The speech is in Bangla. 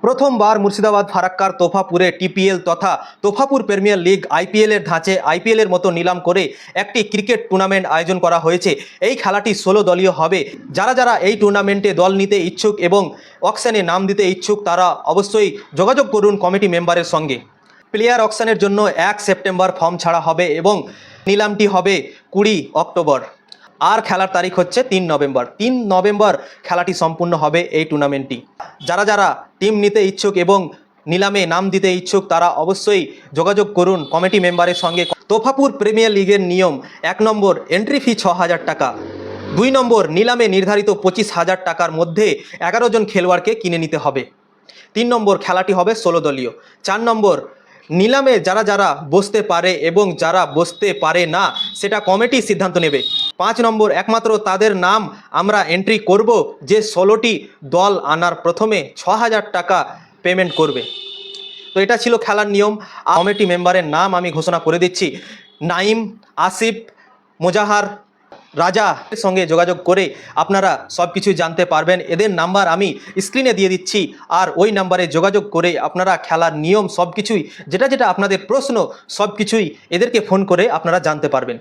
প্রথমবার মুর্শিদাবাদ ফারাক্কার তোফাপুরে টিপিএল তথা তোফাপুর প্রিমিয়ার লিগ আইপিএলের ধাঁচে আইপিএলের মতো নিলাম করে একটি ক্রিকেট টুর্নামেন্ট আয়োজন করা হয়েছে। এই খেলাটি 16 দলীয় হবে। যারা যারা এই টুর্নামেন্টে দল নিতে ইচ্ছুক এবং অকশনে নাম দিতে ইচ্ছুক তারা অবশ্যই যোগাযোগ করুন কমিটি মেম্বারের সঙ্গে। প্লেয়ার অকশনের জন্য 1 সেপ্টেম্বর ফর্ম ছাড়া হবে এবং নিলামটি হবে 20 অক্টোবর। আর খেলার তারিখ হচ্ছে 3 নভেম্বর। 3 নভেম্বর খেলাটি সম্পূর্ণ হবে এই টুর্নামেন্টটি। যারা যারা টিম নিতে ইচ্ছুক এবং নিলামে নাম দিতে ইচ্ছুক তারা অবশ্যই যোগাযোগ করুন কমিটি মেম্বারের সঙ্গে। তোফাপুর প্রিমিয়ার লিগের নিয়ম: 1 নম্বর এন্ট্রি ফি 6,000 টাকা, 2 নম্বর নিলামে নির্ধারিত 25,000 টাকার মধ্যে 11 জন খেলোয়াড়কে কিনে নিতে হবে। 3 নম্বর খেলাটি হবে 16 দলীয়। 4 নম্বর নিলামে যারা যারা বসতে পারে এবং যারা বসতে পারে না সেটা কমিটি সিদ্ধান্ত নেবে। 5 নম্বর একমাত্র তাদের নাম আমরা এন্ট্রি করব যে 16টি দল আনার প্রথমে 6,000 টাকা পেমেন্ট করবে। তো এটা ছিল খেলার নিয়ম। কমিটি মেম্বারের নাম আমি ঘোষণা করে দিচ্ছি: নাইম, আসিফ, মোজাহার, রাজা এর সঙ্গে যোগাযোগ করে আপনারা সব কিছু জানতে পারবেন। এদের নাম্বার আমি স্ক্রিনে দিয়ে দিচ্ছি, আর ওই নাম্বারে যোগাযোগ করে আপনারা খেলার নিয়ম সব কিছুই যেটা যেটা আপনাদের প্রশ্ন সব কিছুই এদেরকে ফোন করে আপনারা জানতে পারবেন।